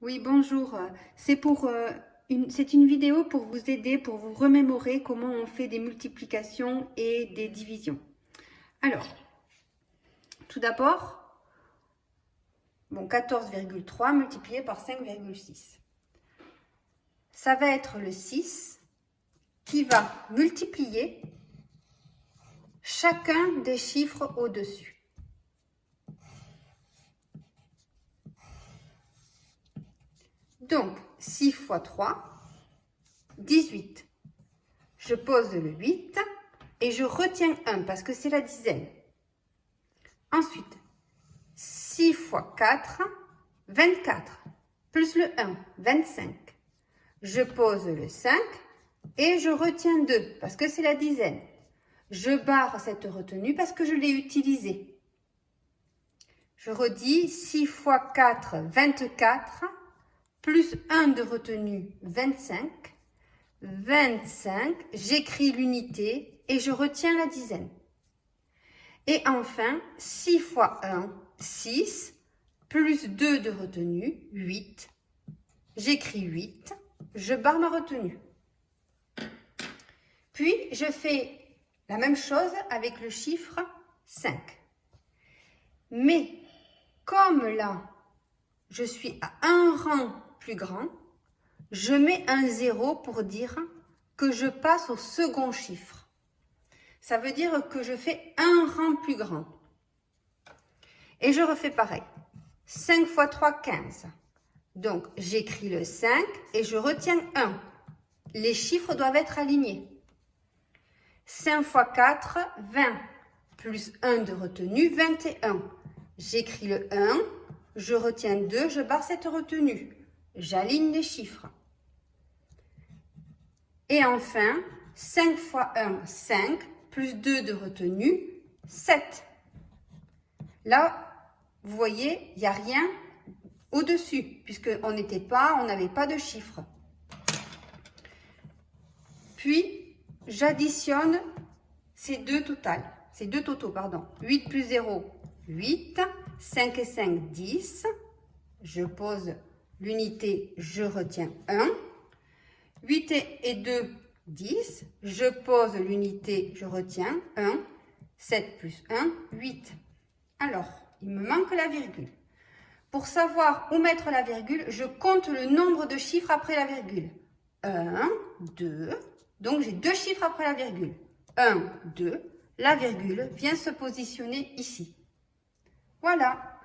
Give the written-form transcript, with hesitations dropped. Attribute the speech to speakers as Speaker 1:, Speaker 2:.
Speaker 1: Oui, bonjour. C'est une vidéo pour vous aider, pour vous remémorer comment on fait des multiplications et des divisions. Alors, tout d'abord, bon, 14,3 multiplié par 5,6. Ça va être le 6 qui va multiplier chacun des chiffres au-dessus. Donc, 6 fois 3, 18. Je pose le 8 et je retiens 1 parce que c'est la dizaine. Ensuite, 6 fois 4, 24, plus le 1, 25. Je pose le 5 et je retiens 2 parce que c'est la dizaine. Je barre cette retenue parce que je l'ai utilisée. Je redis 6 fois 4, 24, plus 1 de retenue, 25. 25, j'écris l'unité et je retiens la dizaine. Et enfin, 6 fois 1, 6, plus 2 de retenue, 8. J'écris 8, je barre ma retenue. Puis, je fais la même chose avec le chiffre 5. Mais, comme là, je suis à un rang plus grand, je mets un 0 pour dire que je passe au second chiffre. Ça veut dire que je fais un rang plus grand. Et je refais pareil. 5 fois 3, 15. Donc, j'écris le 5 et je retiens 1. Les chiffres doivent être alignés. 5 fois 4, 20. Plus 1 de retenue, 21. J'écris le 1, je retiens 2, je barre cette retenue. J'aligne les chiffres. Et enfin, 5 fois 1, 5, plus 2 de retenue, 7. Là, vous voyez, il n'y a rien au-dessus, puisqu'on n'avait pas de chiffre. Puis, j'additionne ces deux totaux. 8 plus 0, 8. 5 et 5, 10. Je pose l'unité, je retiens 1. 8 et 2, 10. Je pose l'unité, je retiens 1. 7 plus 1, 8. Alors, il me manque la virgule. Pour savoir où mettre la virgule, je compte le nombre de chiffres après la virgule. 1, 2, donc j'ai deux chiffres après la virgule. 1, 2, la virgule vient se positionner ici. Voilà.